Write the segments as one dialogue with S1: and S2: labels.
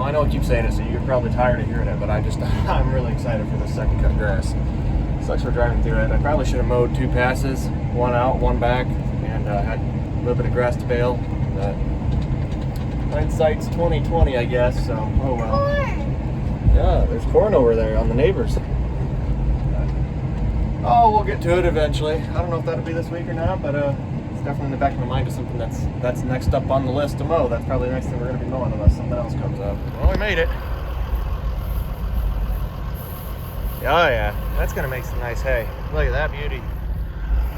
S1: Well, I know I keep saying it, so you're probably tired of hearing it, but I'm really excited for this second cut grass. Sucks for driving through it. I probably should have mowed 2 passes, one out, one back, and had a little bit of grass to bale. But hindsight's 20/20, I guess. So, oh well.
S2: Corn.
S1: Yeah, there's corn over there on the neighbors. Oh, we'll get to it eventually. I don't know if that'll be this week or not, but it's definitely in the back of my mind as something that's next up on the list to mow. That's probably the next thing we're going to be mowing unless something else comes up. Well, we made it. Oh yeah, that's going to make some nice hay. Look at that beauty.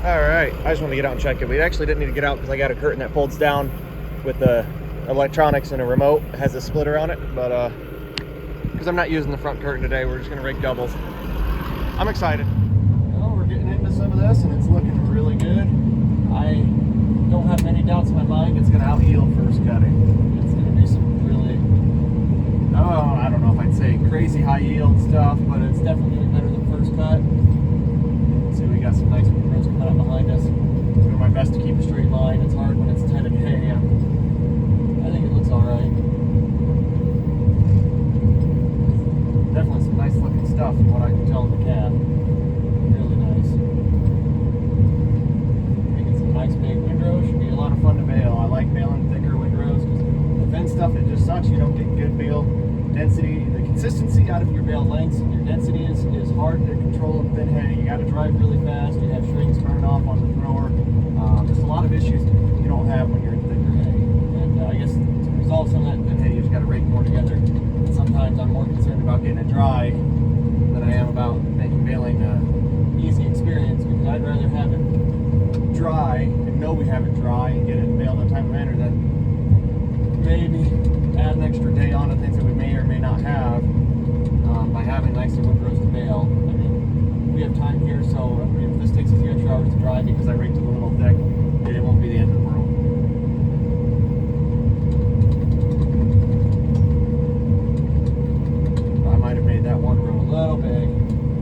S1: All right, I just want to get out and check it. We actually didn't need to get out because I got a curtain that folds down with the electronics and a remote. It has a splitter on it, but because I'm not using the front curtain today, we're just going to rake doubles. I'm excited. Well, we're getting into some of this and it's looking really good. I don't have many doubts in my mind it's going to out-yield first cutting. It's going to be some really, I don't know if I'd say crazy high yield stuff, but it's definitely going to be better than first cut. See, we got some nice rows coming up behind us. I'm doing my best to keep a straight line. It's hard when it's 10 and hay. I think it looks all right. Definitely some nice looking stuff from what I can tell in the cab. Really nice. Making some nice big windrows. Should be a lot of fun to bale. I like baling thicker windrows because the thin stuff, it just sucks. You don't get good bale density. The consistency out of your bale lengths and your density is hard to control in thin hay. You got to drive really fast. You have strings burn off on the thrower. Just a lot of issues you don't have when you're in thicker hay. And I guess to resolve some of that thin hay, you just got to rake more together. And sometimes I'm more concerned about getting it dry than I am about making baling an easy experience, because I'd rather have it dry and know we have it dry and get it baled in a timely manner than maybe add an extra day on to things that we may or may not have by having nicer windrows to bale. I mean, we have time here, so I mean, if this takes a few extra hours to dry because I raked it a little thick, it won't be the end of the world. I might have made that one row a little big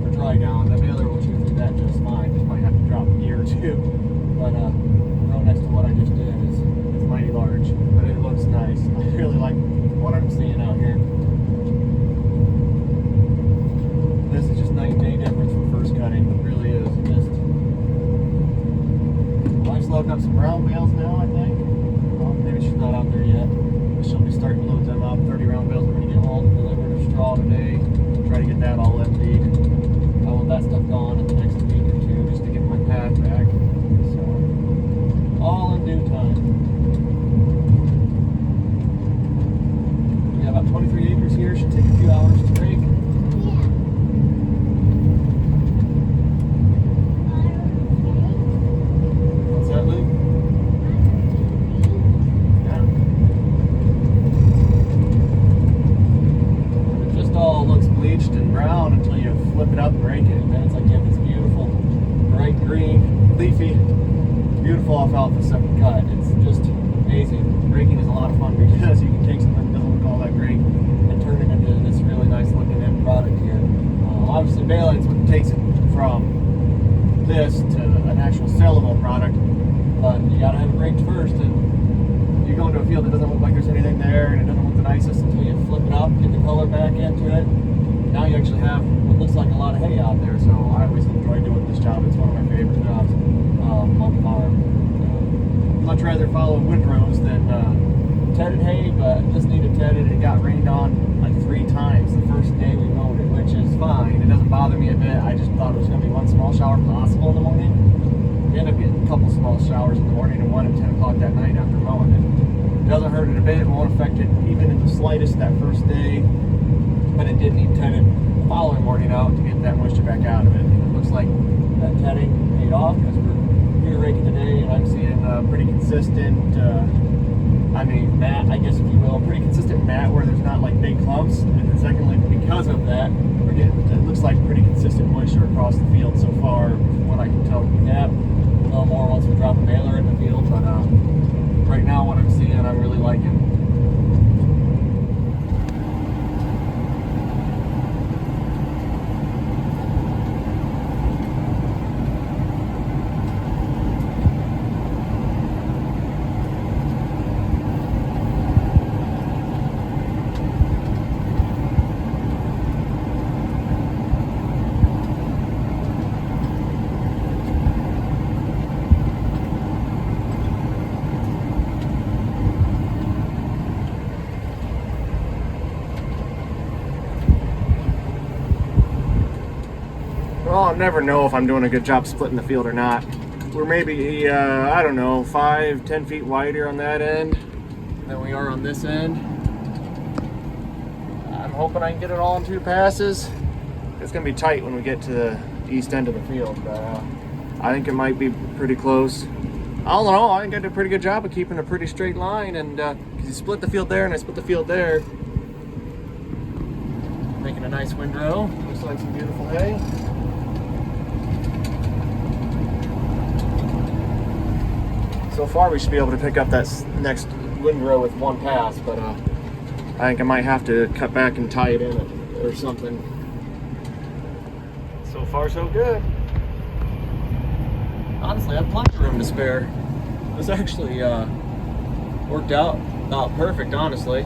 S1: for dry down. The baler will chew through that just fine. Just might have to drop a gear or two. But the row next to what I just did is mighty large, but it looks nice. I really like what I'm seeing out here. This is just night and day difference from first cutting. It really is. Wife's loading up some round bales now, I think. Well, maybe she's not out there yet. But she'll be starting to load them up. 30 round bales we're going to get home and deliver to straw today. Try to get that all emptied. I want that stuff gone in the next week or two just to get my pad back. So, all in due time. We got about 23 acres here. Should take a few hours to rake. What's that, Luke? Yeah. It just all looks bleached and brown until you flip it up and rake it, and then it's like you have this beautiful, bright green, leafy, beautiful alfalfa second cut. It's just amazing. Raking is a lot of fun because you can take something that doesn't look all that great and turn it into this really nice looking end product here. Obviously, baling is what takes it from this to an actual sellable product, but you gotta have it raked first. And you go into a field that doesn't look like there's anything there and it doesn't look the nicest until you flip it up, get the color back into it. Now you actually have what looks like a lot of hay out there. So I always enjoy doing this job. It's one of my favorite jobs on the farm. Much rather follow windrows than tedded hay, but this needed tedded. It got rained on like 3 times the first day we mowed it, which is fine. It doesn't bother me a bit. I just thought it was going to be one small shower possible in the morning. We ended up getting a couple small showers in the morning and one at 10 o'clock that night after mowing it. It doesn't hurt it a bit. It won't affect it even in the slightest that first day, but it did need tedded the following morning out to get that moisture back out of it. And it looks like that tedding paid off because we're here raking today and I'm seeing pretty consistent, matte, I guess if you will, pretty consistent matte where there's not like big clumps. And then secondly, because of that, we're getting, it looks like pretty consistent moisture across the field so far, from what I can tell from the cab. A little more once we drop a baler in the field, but right now what I'm seeing, I'm really liking. Well, I'll never know if I'm doing a good job splitting the field or not. We're maybe, I don't know, 5-10 feet wider on that end than we are on this end. I'm hoping I can get it all in 2 passes. It's going to be tight when we get to the east end of the field, but I think it might be pretty close. All in all, I think I did a pretty good job of keeping a pretty straight line, and because you split the field there and I split the field there, making a nice windrow. Looks like some beautiful hay. So far we should be able to pick up that next windrow with 1 pass, but I think I might have to cut back and tie it in or something. So far so good. Honestly, I have plenty of room to spare. This actually worked out about perfect, honestly.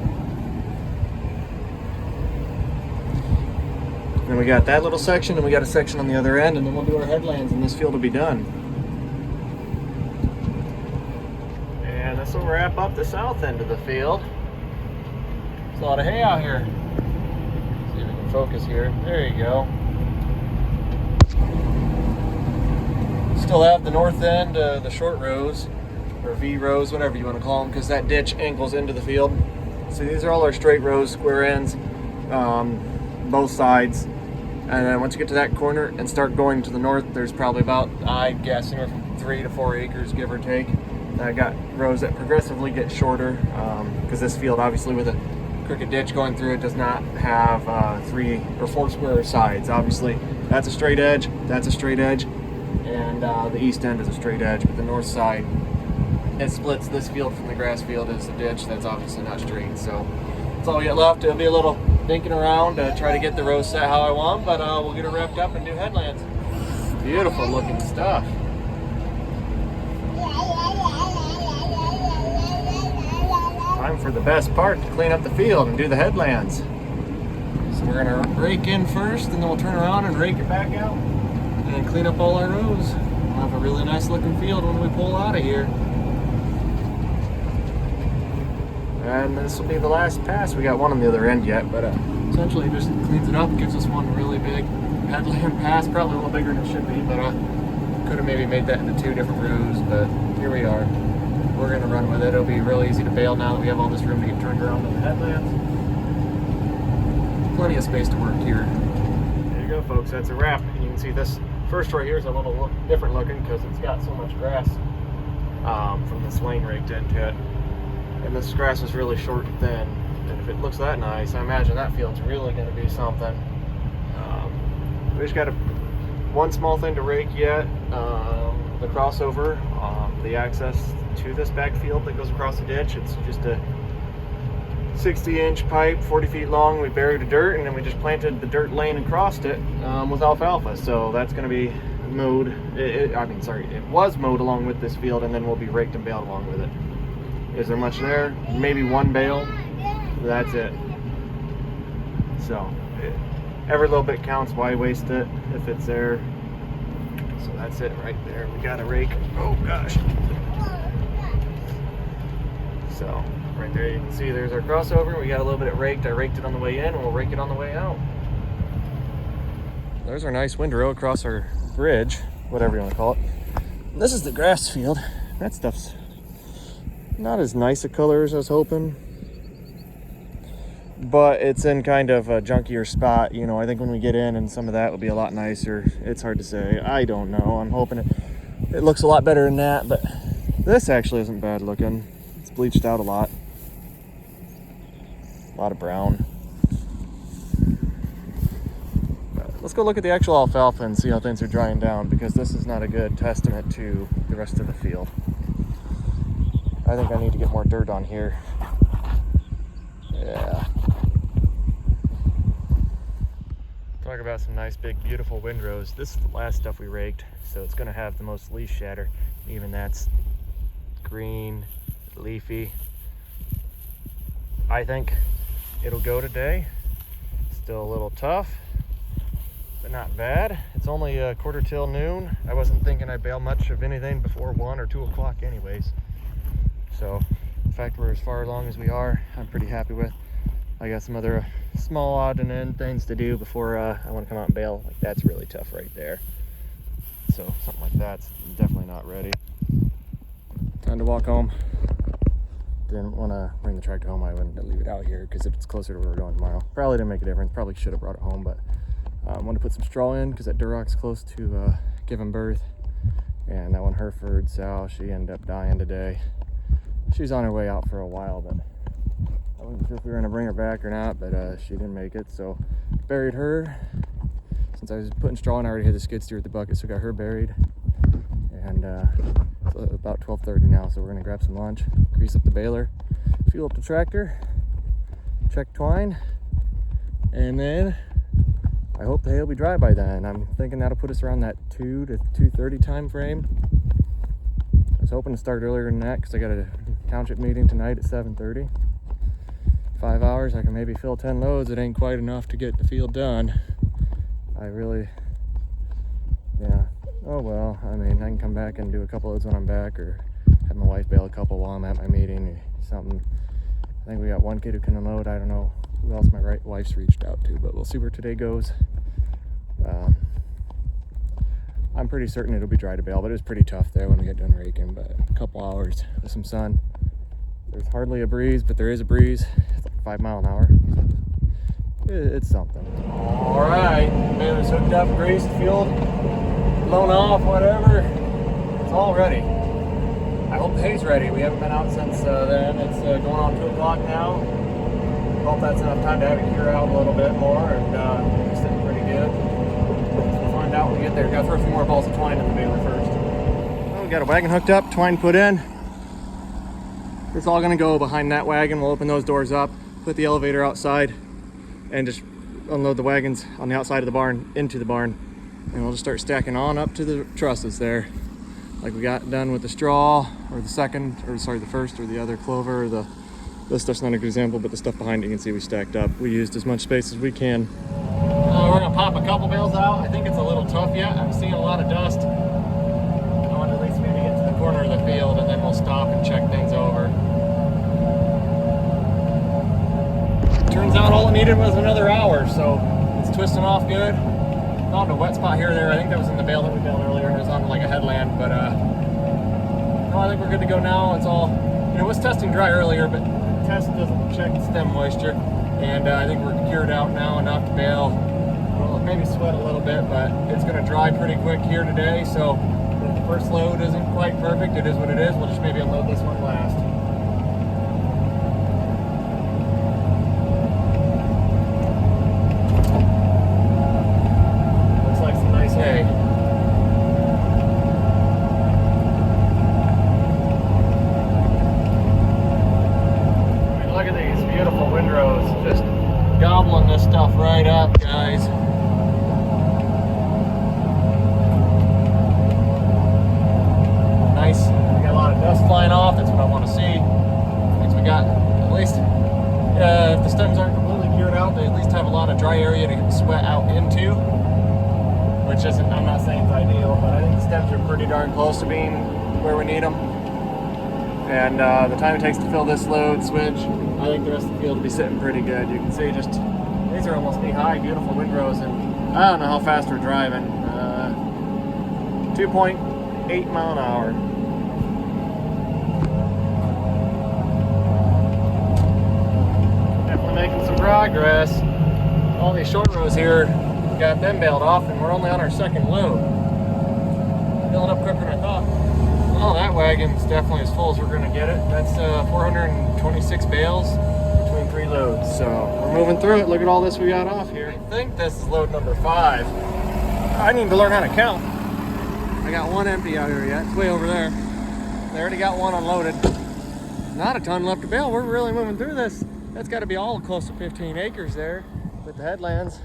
S1: And we got that little section, and we got a section on the other end, and then we'll do our headlands, and this field will be done. And this will wrap up the south end of the field. There's a lot of hay out here. See if we can focus here. There you go. Still have the north end, the short rows, or V rows, whatever you want to call them, because that ditch angles into the field. So these are all our straight rows, square ends, both sides. And then once you get to that corner and start going to the north, there's probably about, I'd guess, anywhere from 3 to 4 acres, give or take. I got rows that progressively get shorter, because this field, obviously, with a crooked ditch going through it, does not have 3 or 4 square sides. Obviously, that's a straight edge, that's a straight edge, and the east end is a straight edge, but the north side, it splits this field from the grass field is the ditch that's obviously not straight. So that's all we got left. It'll be a little dinking around to try to get the rows set how I want, but we'll get it wrapped up and do headlands. Beautiful looking stuff. Time for the best part, to clean up the field and do the headlands. So we're gonna rake in first, and then we'll turn around and rake it back out and clean up all our rows. We'll have a really nice looking field when we pull out of here. And this will be the last pass. We got one on the other end yet, but essentially it just cleans it up, gives us one really big headland pass, probably a little bigger than it should be, but could have maybe made that into 2 different rows, but here we are. We're gonna run with it. It'll be real easy to bail now that we have all this room to get turned around on the headlands. Plenty of space to work here. There you go, folks, that's a wrap. And you can see this first right here is a little different looking because it's got so much grass from this lane raked into it. And this grass is really short and thin, and if it looks that nice, I imagine that field's really going to be something. We just got one small thing to rake yet, the crossover, the access to this backfield that goes across the ditch. It's just a 60-inch pipe, 40 feet long. We buried the dirt, and then we just planted the dirt lane and crossed it with alfalfa. So that's going to be mowed. It was mowed along with this field, and then we'll be raked and baled along with it. Is there much there? Maybe 1 bale. That's it. So every little bit counts. Why waste it if it's there? So that's it right there. We got a rake. Oh gosh. So right there you can see there's our crossover. We got a little bit raked. I raked it on the way in, and we'll rake it on the way out. There's our nice windrow across our bridge, whatever you want to call it. This is the grass field. That stuff's not as nice a color as I was hoping, but it's in kind of a junkier spot. You know, I think when we get in and some of that will be a lot nicer. It's hard to say. I don't know. I'm hoping it looks a lot better than that, but this actually isn't bad looking. It's bleached out a lot of brown. But let's go look at the actual alfalfa and see how things are drying down, because this is not a good testament to the rest of the field. I think I need to get more dirt on here. Yeah. Talk about some nice, big, beautiful windrows. This is the last stuff we raked, so it's going to have the most leaf shatter. Even that's green, leafy. I think it'll go today. Still a little tough, but not bad. It's only a quarter till noon. I wasn't thinking I'd bale much of anything before 1 or 2 o'clock anyways. So the fact we're as far along as we are, I'm pretty happy with. I got some other small odd and end things to do before I want to come out and bale. Like that's really tough right there. So something like that's definitely not ready. Time to walk home. Didn't want to bring the tractor home. I wouldn't leave it out here because it's closer to where we're going tomorrow. Probably didn't make a difference. Probably should have brought it home, but I wanted to put some straw in because that Durock's close to giving birth. And that one Hereford sow, she ended up dying today. She was on her way out for a while, but I wasn't sure if we were gonna bring her back or not, but she didn't make it, so buried her. Since I was putting straw in, I already had the skid steer at the bucket, so got her buried. And it's about 12:30 now, so we're gonna grab some lunch, grease up the baler, fuel up the tractor, check twine, and then I hope the hay will be dry by then. I'm thinking that'll put us around that 2 to 2:30 time frame. I was hoping to start earlier than that because I got a township meeting tonight at 7:30. 5 hours, I can maybe fill 10 loads. It ain't quite enough to get the field done. Yeah. Oh well, I mean, I can come back and do a couple loads when I'm back, or have my wife bale a couple while I'm at my meeting or something. I think we got one kid who can unload. I don't know who else my wife's reached out to, but we'll see where today goes. I'm pretty certain it'll be dry to bale, but it was pretty tough there when we got done raking. But a couple hours with some sun. There's hardly a breeze, but there is a breeze. It's like 5 miles an hour. It's something. All right, baler's hooked up, greased, fueled, blown off, whatever. It's all ready. I hope the hay's ready. We haven't been out since then. It's going on 2 o'clock now. Hope that's enough time to have it cure out a little bit more, and it's sitting pretty good. We'll find out when we get there. Got to throw a few more balls of twine in the baler first. Well, we got a wagon hooked up, twine put in. It's all gonna go behind that wagon. We'll open those doors up, put the elevator outside, and just unload the wagons on the outside of the barn into the barn. And we'll just start stacking on up to the trusses there. Like we got done with the straw, or the first or the other clover, or this stuff's not a good example, but the stuff behind it, you can see we stacked up. We used as much space as we can. We're gonna pop a couple bales out. I think it's a little tough yet. I'm seeing a lot of dust. I want to at least maybe get to the corner of the field, and then we'll stop and check things over. Turns out all it needed was another hour, so it's twisting off good. Found a wet spot here or there. I think that was in the bale that we baled earlier. It was on like a headland, but no, I think we're good to go now. It's all, it was testing dry earlier, but the test doesn't check stem moisture, and I think we're cured out now enough to bale. Well, maybe sweat a little bit, but it's going to dry pretty quick here today. So if the first load isn't quite perfect, it is what it is. We'll just maybe unload this one last. Gobbling this stuff right up, guys. Nice. We got a lot of dust flying off. That's what I want to see. Means we got at least, if the stems aren't completely cured out, they at least have a lot of dry area to sweat out into. Which isn't, I'm not saying it's ideal, but I think the stems are pretty darn close to being where we need them. And the time it takes to fill this load switch, I think the rest of the field will be sitting pretty good. You can see just, these are almost knee-high, beautiful windrows, and I don't know how fast we're driving. 2.8 mile an hour. Definitely making some progress. All these short rows here, got them baled off, and we're only on our second load. Filling up quicker than I thought. Oh, that wagon's definitely as full as we're gonna get it. That's 426 bales between 3 loads. So we're moving through it. Look at all this we got off here. I think this is load number 5. I need to learn how to count. I got one empty out here yet. It's way over there. They already got one unloaded. Not a ton left to bale. We're really moving through this. That's got to be all close to 15 acres there with the headlands.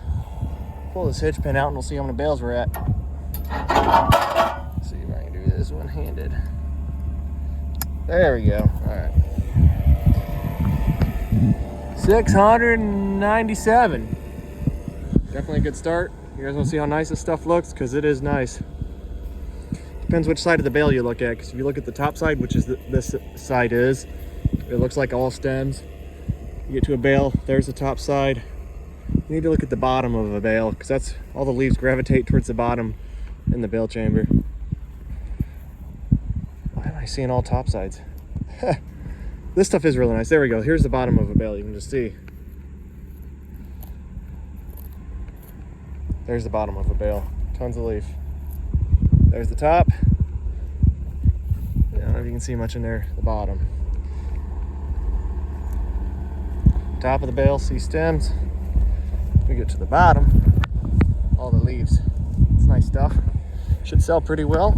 S1: Pull this hitch pin out and we'll see how many bales we're at. See if I can do this one-handed. There we go. All right. 697. Definitely a good start. You guys want to see how nice this stuff looks? Because it is nice. Depends which side of the bale you look at. Because if you look at the top side, which is this side is, it looks like all stems. You get to a bale, there's the top side. You need to look at the bottom of a bale because that's all the leaves gravitate towards the bottom in the bale chamber. Why am I seeing all top sides? This stuff is really nice. There we go. Here's the bottom of a bale. You can just see. There's the bottom of a bale. Tons of leaf. There's the top. I don't know if you can see much in there. The bottom. Top of the bale, see stems. We get to the bottom. All the leaves. It's nice stuff. Should sell pretty well.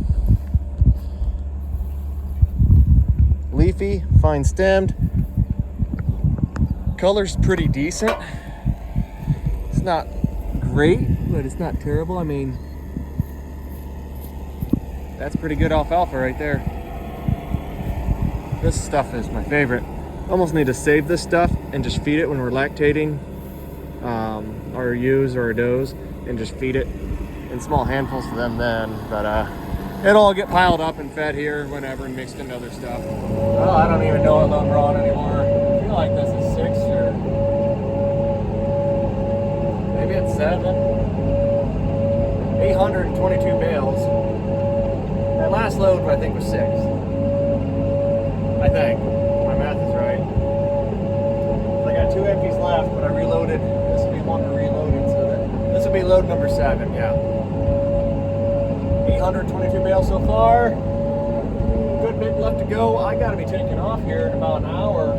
S1: Leafy, fine stemmed. Color's pretty decent. It's not great, but it's not terrible. I mean, that's pretty good alfalfa right there. This stuff is my favorite. Almost need to save this stuff and just feed it when we're lactating our ewes or our does, and just feed it in small handfuls to them then. But it'll all get piled up and fed here whenever and mixed into other stuff. Well, I don't even know what load we're on anymore. I feel like this is 6 or maybe it's 7. 822 bales. That last load I think was 6. I think. My math is right. I got 2 empties left, but I reloaded. This will be one to reloaded, so that this will be load number 7, yeah. 822 bales so far. Good bit left to go. I gotta be taking off here in about an hour,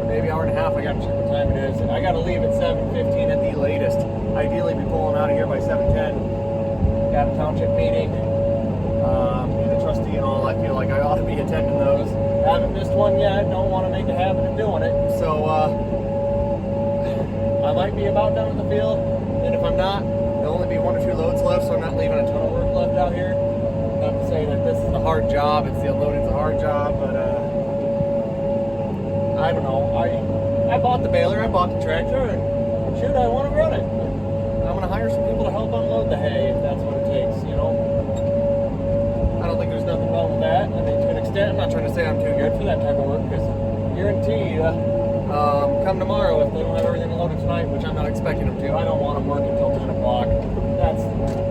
S1: maybe hour and a half. I gotta check what time it is. And I gotta leave at 7:15 at the latest. Ideally be pulling out of here by 7:10. Got a township meeting, and a trustee and all. I feel like I ought to be attending those. Haven't missed one yet. Don't want to make a habit of doing it. So I might be about done with the field. And if I'm not, there'll only be 1 or 2 loads left, so I'm not leaving a ton of work left out here. Not to say that this is a hard job. It's the unloading's a hard job, but I don't know. I bought the baler, I bought the tractor, and shoot, I want to run it. I'm going to hire some people to help unload the hay if that's what it takes, you know. I don't think there's nothing wrong with that. I mean, to an extent, I'm not trying to say I'm too good for that type of work, because guarantee come tomorrow, if they don't have everything loaded tonight, which I'm not expecting them to, I don't want them working until 10 o'clock.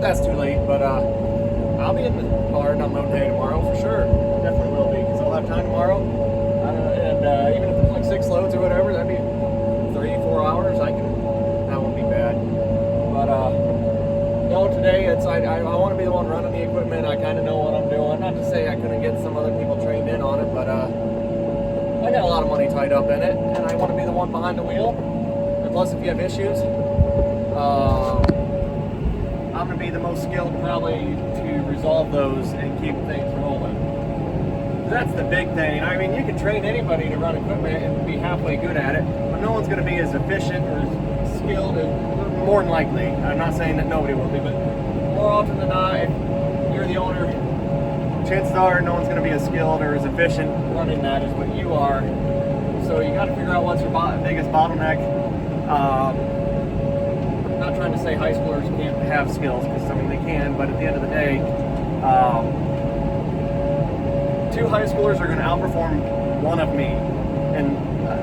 S1: That's too late, but I'll be in the barn unloading hay tomorrow for sure. Definitely will be, because I'll have time tomorrow. And even if it's like 6 loads or whatever, that'd be 3-4 hours. That won't be bad. But no, today I want to be the one running the equipment. I kind of know what I'm doing. Not to say I couldn't get some other people trained in on it, but I got a lot of money tied up in it, and I want to be the one behind the wheel. And plus, if you have issues, I'm going to be the most skilled probably to resolve those and keep things rolling. That's the big thing. I mean, you can train anybody to run equipment and be halfway good at it, but no one's going to be as efficient or as skilled as, more than likely. I'm not saying that nobody will be, but more often than not, if you're the owner, chances are no one's going to be as skilled or as efficient running that as what you are. So you got to figure out what's your biggest bottleneck. I'm not trying to say high schoolers can't have skills, because I mean they can, but at the end of the day, 2 high schoolers are going to outperform one of me, and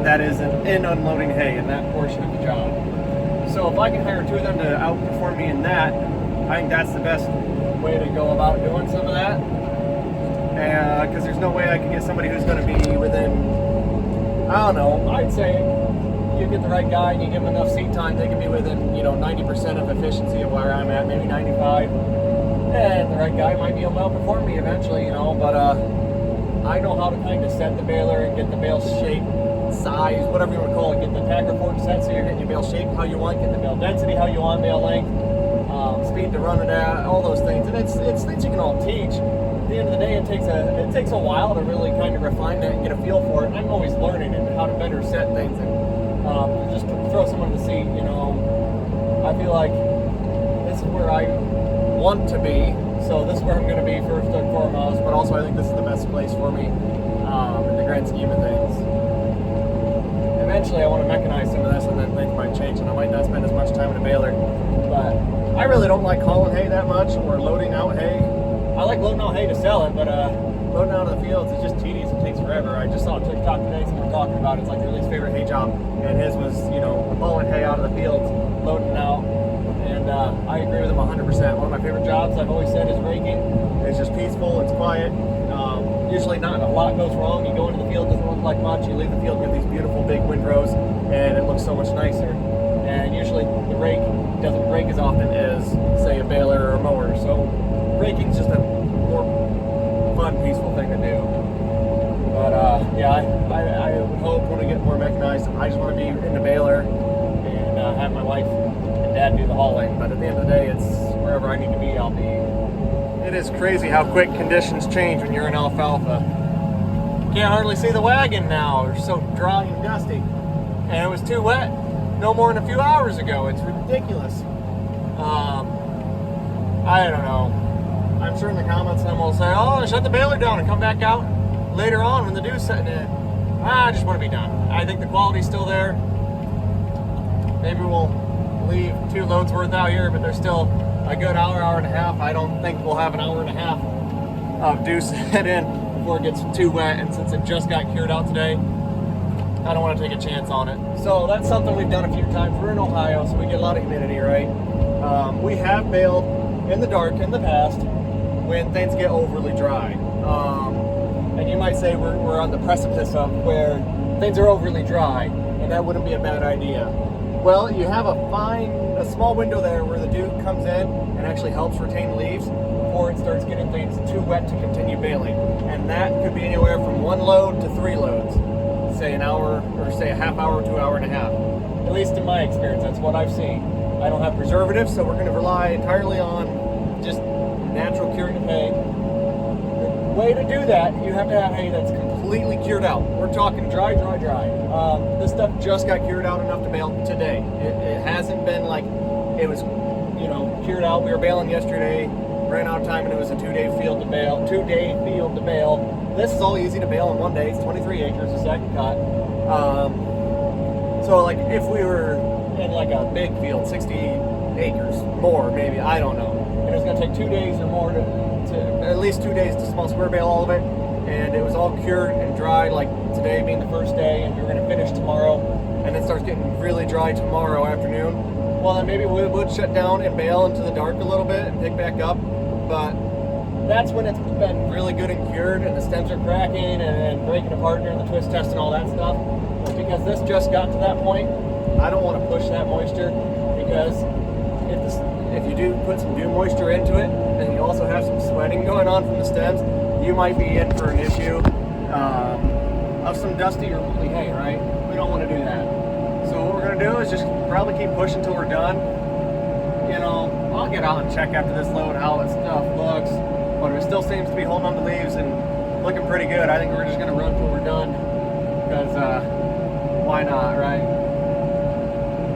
S1: that is in unloading hay in that portion of the job. So if I can hire 2 of them to outperform me in that, I think that's the best way to go about doing some of that. Because there's no way I can get somebody who's going to be within, I don't know, I'd say you get the right guy and you give them enough seat time, they can be within, 90% of efficiency of where I'm at, maybe 95. And the right guy might be able to outperform me eventually, but I know how to kind of set the baler and get the bale shape, size, whatever you want to call it, get the tacker fork set so you're getting your bale shape how you want, get the bale density how you want, bale length, speed to run it at, all those things. And it's things you can all teach. At the end of the day, it takes a while to really kind of refine that and get a feel for it. And I'm always learning and how to better set things and just to throw someone in the seat. I feel like this is where I want to be, so this is where I'm going to be first and foremost. But also, I think this is the best place for me in the grand scheme of things. Eventually, I want to mechanize some of this, and then things might change, and I might not spend as much time in a baler. But I really don't like hauling hay that much or loading out hay. I like loading out hay to sell it, but loading out of the fields is just tedious. It takes forever. forever. I just saw a TikTok today, someone talking about it's like their least favorite hay job, and his was, you know, hauling hay out of the fields, loading out. And I agree with him 100%. One of my favorite jobs, I've always said, is raking. It's just peaceful, it's quiet. Usually not a lot goes wrong. You go into the field, doesn't look like much. You leave the field, get these beautiful big windrows, and it looks so much nicer. And usually the rake doesn't break as often as, say, a baler or a mower. So raking's just a more fun, peaceful thing to do. But yeah, I would hope when we get more mechanized, I just want to be in the baler and have my wife and dad do the hauling. But at the end of the day, it's wherever I need to be, I'll be. It is crazy how quick conditions change when you're in alfalfa. Can't hardly see the wagon now. It's so dry and dusty. And it was too wet no more than a few hours ago. It's ridiculous. I don't know. I'm sure in the comments someone will say, oh, shut the baler down and come back out later on when the dew's setting in. I just want to be done. I think the quality's still there. Maybe we'll leave 2 loads worth out here, but there's still a good hour and a half. I don't think we'll have an hour and a half of dew set in before it gets too wet, and since it just got cured out today, I don't want to take a chance on it. So that's something we've done a few times. We're in Ohio, so we get a lot of humidity, right? We have baled in the dark in the past when things get overly dry. And you might say we're on the precipice of where things are overly dry, and that wouldn't be a bad idea. Well, you have a small window there where the dew comes in and actually helps retain leaves before it starts getting things too wet to continue baling. And that could be anywhere from 1 load to 3 loads. Say an hour, or say a half hour to an hour and a half. At least in my experience, that's what I've seen. I don't have preservatives, so we're going to rely entirely on just natural curing of hay. The way to do that, you have to have hay that's completely cured out. We're talking dry. This stuff just got cured out enough to bale today. It hasn't been like it was, you know, cured out. We were baling yesterday, ran out of time, and it was a 2-day field to bale. This is all easy to bale in 1 day. It's 23 acres, a second cut. So like if we were in like a big field, 60 acres, more maybe, I don't know. And it's gonna take 2 days or more to at least 2 days to small square bale all of it. And it was all cured and dry, like today being the first day, and you're gonna finish tomorrow, and it starts getting really dry tomorrow afternoon. Well, then maybe we would shut down and bale into the dark a little bit and pick back up, but that's when it's been really good and cured and the stems are cracking and breaking apart during the twist test and all that stuff. Because this just got to that point, I don't want to push that moisture, because if you do put some dew moisture into it, and you also have some sweating going on from the stems, you might be in for an issue of some dusty or woolly hay, right? We don't want to do that. So what we're going to do is just probably keep pushing until we're done. You know, I'll get out and check after this load how that stuff looks, but it still seems to be holding on to leaves and looking pretty good. I think we're just going to run till we're done, because why not, right?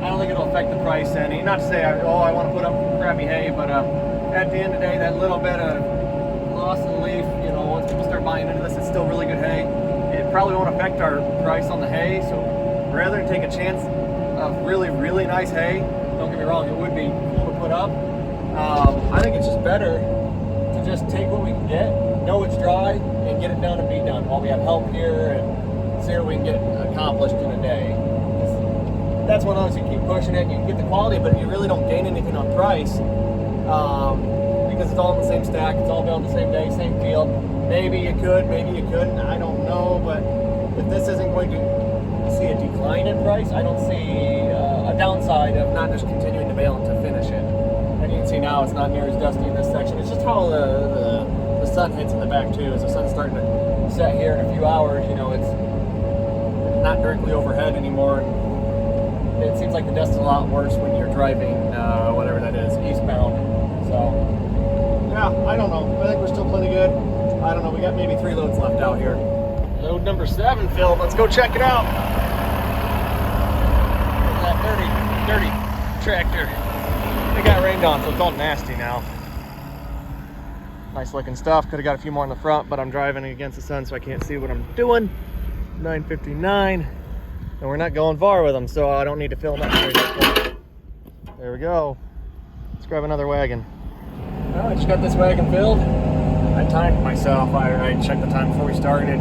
S1: I don't think it'll affect the price any. Not to say, I want to put up crappy hay, but at the end of the day, that little bit of loss in leaf, you know, once people start buying into this, it's still really good hay. It probably won't affect our price on the hay, so rather than take a chance of really, really nice hay, don't get me wrong, it would be cool to put up. I think it's just better to just take what we can get, know it's dry, and get it done and be done while we have help here and see what we can get accomplished in a day. That's when obviously you keep pushing it, you can get the quality, but you really don't gain anything on price, because it's all in the same stack, it's all built the same day, same field. Maybe you could, maybe you couldn't, I don't know, but if this isn't going to see a decline in price, I don't see a downside of not just continuing to bale to finish it. And you can see now it's not near as dusty in this section. It's just how the sun hits in the back too. As the sun's starting to set here in a few hours, you know, it's not directly overhead anymore. It seems like the dust is a lot worse when you're driving, whatever that is, eastbound. So, yeah, I don't know. I think we're still plenty good. I don't know, we got maybe 3 loads left out here. Load number 7 filled. Let's go check it out. Look at that dirty tractor. It got rained on, so it's all nasty now. Nice looking stuff. Could have got a few more in the front, but I'm driving against the sun, so I can't see what I'm doing. 959. And we're not going far with them, so I don't need to fill them up. There we go. Let's grab another wagon. Well, I just got this wagon filled. I timed myself. I checked the time before we started.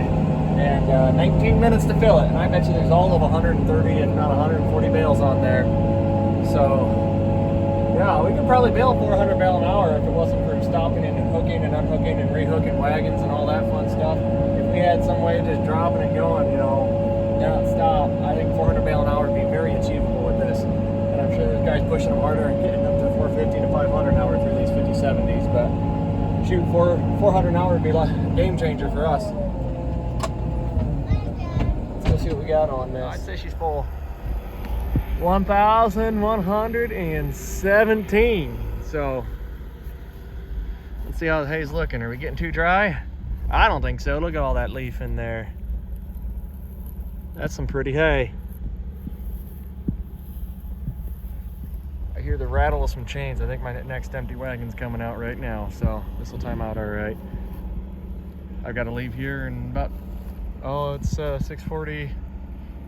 S1: and 19 minutes to fill it. And I bet you there's all of 130, if not 140 bales on there. So yeah, we could probably bail 400 bale an hour if it wasn't for stopping and hooking and unhooking and rehooking wagons and all that fun stuff. If we had some way of just dropping and going, you know, not stop, I think 400 bale an hour would be very achievable with this. And I'm sure there's guys pushing them harder and getting them to 450 to 500 an hour through these 50/70s. But shoot, 400 an hour would be a game changer for us. Let's go see what we got on this. I'd say she's full. 1,117. So let's see how the hay's looking. Are we getting too dry? I don't think so. Look at all that leaf in there. That's some pretty hay. I hear the rattle of some chains. I think my next empty wagon's coming out right now, so this will time out all right. I've got to leave here in about, it's 6:40.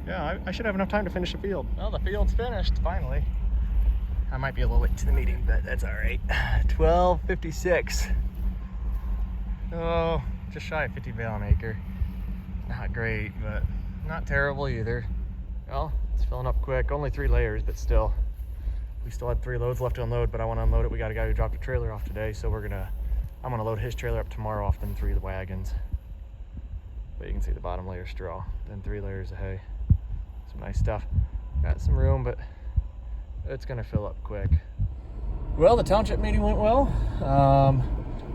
S1: Yeah, I should have enough time to finish the field. Well, the field's finished, finally. I might be a little late to the meeting, but that's all right. 12:56. Oh, just shy of 50 bale an acre. Not great, but not terrible either. Well, it's filling up quick. Only 3 layers, but still. We still had 3 loads left to unload, but I want to unload it. We got a guy who dropped a trailer off today, so I'm gonna load his trailer up tomorrow off them 3 wagons. But you can see the bottom layer straw, then 3 layers of hay. Some nice stuff. Got some room, but it's gonna fill up quick. Well, the township meeting went well.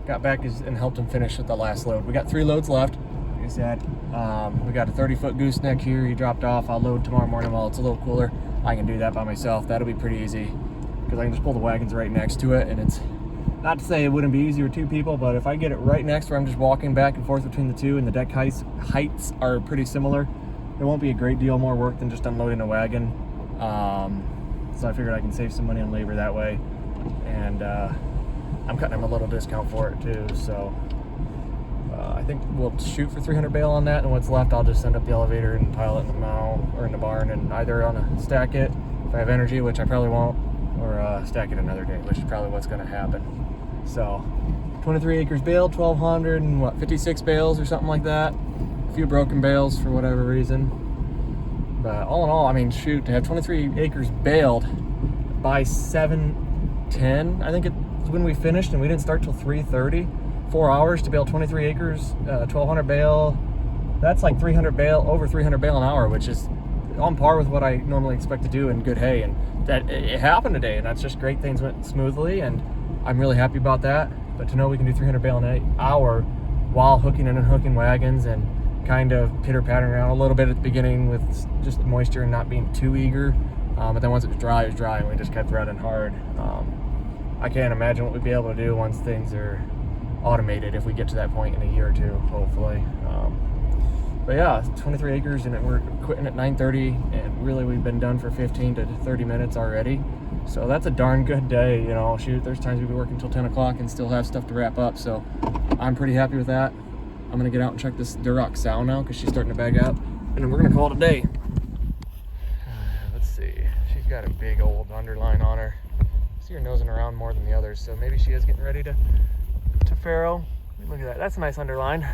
S1: Got back and helped him finish with the last load. We got 3 loads left. Like I said, we got a 30-foot gooseneck here. He dropped off. I'll load tomorrow morning while it's a little cooler. I can do that by myself. That'll be pretty easy because I can just pull the wagons right next to it, and it's not to say it wouldn't be easy with 2 people, but if I get it right next where I'm just walking back and forth between the 2 and the deck heights are pretty similar, it won't be a great deal more work than just unloading a wagon. So I figured I can save some money on labor that way, and I'm cutting him a little discount for it too. So I think we'll shoot for 300 bale on that, and what's left I'll just send up the elevator and pile it in the mow or in the barn, and either on a stack it if I have energy, which I probably won't, or stack it another day, which is probably what's going to happen. So 23 acres baled, 1,256 bales or something like that. A few broken bales for whatever reason, but all in all, I mean, shoot, to have 23 acres baled by 7:10, I think it's when we finished, and we didn't start till 3:30. 4 hours to bale 23 acres, 1,200 bale. That's like 300 bale, over 300 bale an hour, which is on par with what I normally expect to do in good hay. And that it happened today, and that's just great. Things went smoothly, and I'm really happy about that. But to know we can do 300 bale an hour while hooking and unhooking wagons and kind of pitter-pattering around a little bit at the beginning with just the moisture and not being too eager. But then once it was dry, and we just kept running hard. I can't imagine what we'd be able to do once things are automated, if we get to that point in a year or 2, hopefully. But yeah, 23 acres, and we're quitting at 9:30, and really we've been done for 15 to 30 minutes already. So that's a darn good day, you know. Shoot, there's times we've been working until 10 o'clock and still have stuff to wrap up, so I'm pretty happy with that. I'm gonna get out and check this Duroc sow now because she's starting to bag up, and then we're gonna call it a day. Let's see, she's got a big old underline on her. I see her nosing around more than the others, so maybe she is getting ready to farrow. Look at that, that's a nice underline.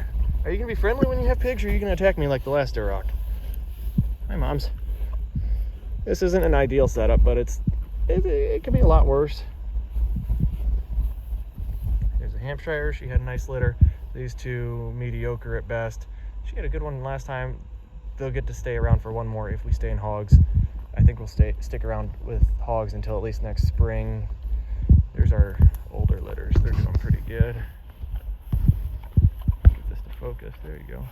S1: Are you gonna be friendly when you have pigs, or are you gonna attack me like the last Duroc? Hi, moms. This isn't an ideal setup, but it could be a lot worse. There's a Hampshire. She had a nice litter. These 2 mediocre at best. She had a good one last time. They'll get to stay around for one more if we stay in hogs. I think we'll stick around with hogs until at least next spring. There's our older litters. They're doing pretty good. Get this to focus. There you go.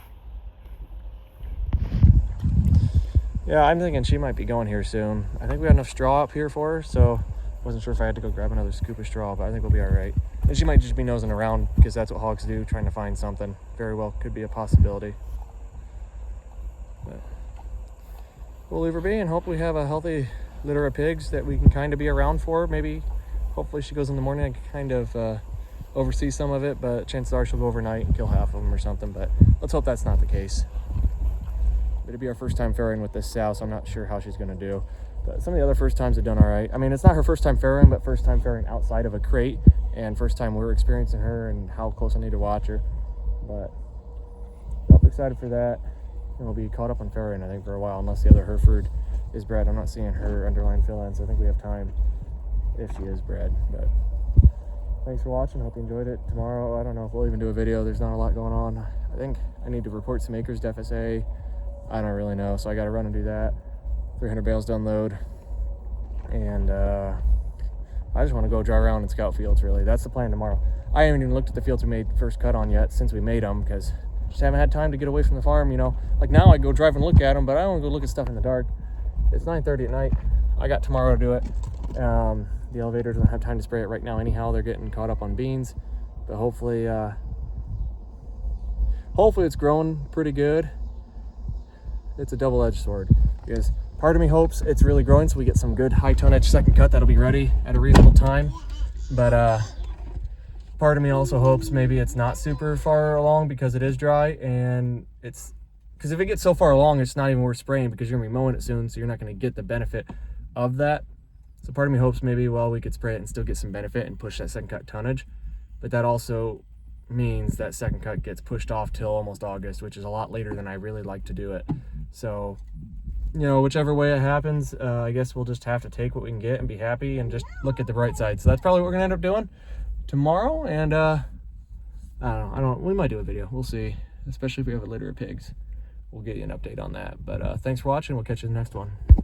S1: Yeah, I'm thinking she might be going here soon. I think we got enough straw up here for her, so I wasn't sure if I had to go grab another scoop of straw, but I think we'll be all right. And she might just be nosing around because that's what hogs do, trying to find something. Very well could be a possibility. But we'll leave her be and hope we have a healthy litter of pigs that we can kind of be around for. Maybe, hopefully she goes in the morning and kind of oversee some of it, but chances are she'll go overnight and kill half of them or something, but let's hope that's not the case. It'll be our first time farrowing with this sow, so I'm not sure how she's going to do. But some of the other first times have done all right. I mean, it's not her first time farrowing, but first time farrowing outside of a crate, and first time we're experiencing her and how close I need to watch her. But I'm excited for that. we'll be caught up on farrowing, I think, for a while, unless the other Hereford is bred. I'm not seeing her underlying fill ends. I think we have time if she is bred. But thanks for watching. Hope you enjoyed it. Tomorrow, I don't know if we'll even do a video. There's not a lot going on. I think I need to report some acres to FSA. I don't really know, so I got to run and do that. 300 bales to unload. And I just want to go drive around and scout fields, really. That's the plan tomorrow. I haven't even looked at the fields we made first cut on yet since we made them, because just haven't had time to get away from the farm, you know. Like now I go drive and look at them, but I don't want to go look at stuff in the dark. It's 9:30 at night. I got tomorrow to do it. The elevator doesn't have time to spray it right now anyhow. They're getting caught up on beans, but hopefully it's growing pretty good. It's a double-edged sword, because part of me hopes it's really growing so we get some good high tonnage second cut that'll be ready at a reasonable time. But part of me also hopes maybe it's not super far along because it is dry, and it's because if it gets so far along, it's not even worth spraying because you're gonna be mowing it soon, so you're not gonna get the benefit of that. So part of me hopes maybe, well, we could spray it and still get some benefit and push that second cut tonnage. But that also means that second cut gets pushed off till almost August, which is a lot later than I really like to do it. So, you know, whichever way it happens, I guess we'll just have to take what we can get and be happy and just look at the bright side. So that's probably what we're gonna end up doing tomorrow. And I don't know, we might do a video, we'll see, especially if we have a litter of pigs. We'll get you an update on that. But thanks for watching. We'll catch you in the next one.